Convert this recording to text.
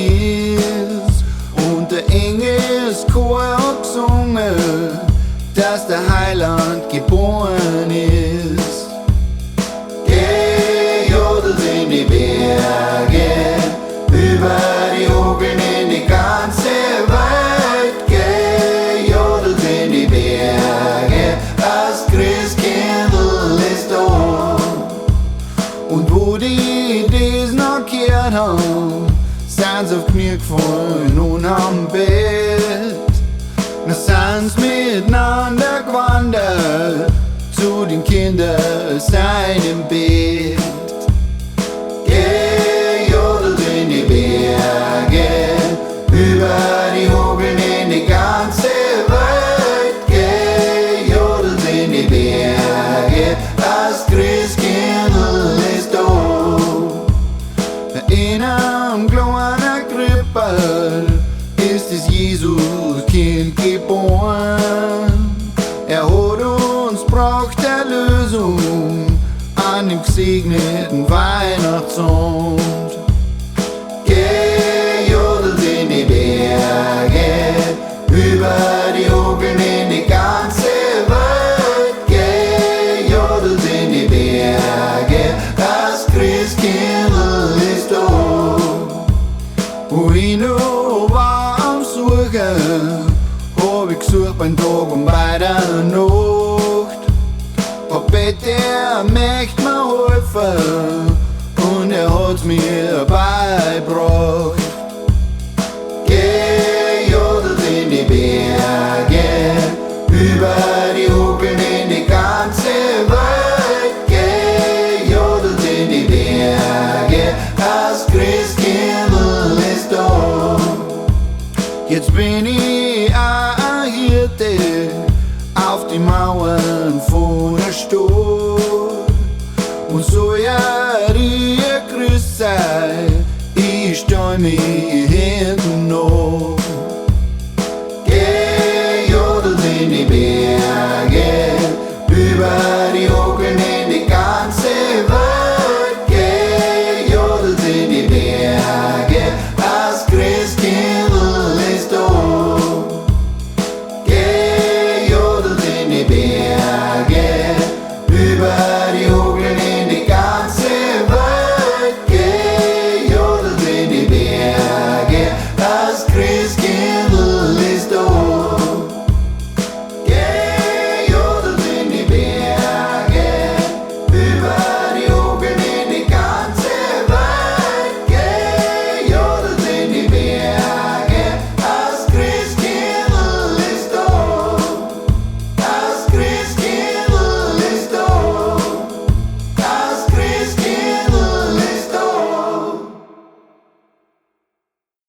ist. Und der Engals Chor hat gesungen, dass der Heiland geboren ist. Gejodelt in die Berge, über die Hugeln in die ganze Welt. Gejodelt in die Berge, das Gristkindl ist da. Und wo die das noch gehört haben, sind sie auf Knie gefallen und am Bett. Na sind sie miteinander gewandert zu den Kindern seinem Bett. Gejodelt in die Berge, über die Hugeln in die ganze Welt. Gejodelt in die Berge, das Gristkindl ist da. In einem gloana Gribbal ist das Kind geboren. Er hat uns brocht Erlösung an dem gesegneten Weihnachtsomd. Gejodelt in die Berge, über die Hugeln in die ganze Welt. Gejodelt in die Berge, das Gristkindl ist da. Wohin war am Suchen, hab ich gesucht beim Tag und bei der Nocht. Hab Bett, mecht mir hoiffa und hat's mir beibrocht. Gejodelt in die Berge, über die Hugeln in die ganze Welt. Gejodelt in die Berge, das Gristkindl ist da. Jetzt bin ich ein Hirte auf die Mauern von der Stadt. Und so ja dir grüß sei, ich steu mich hinten noch.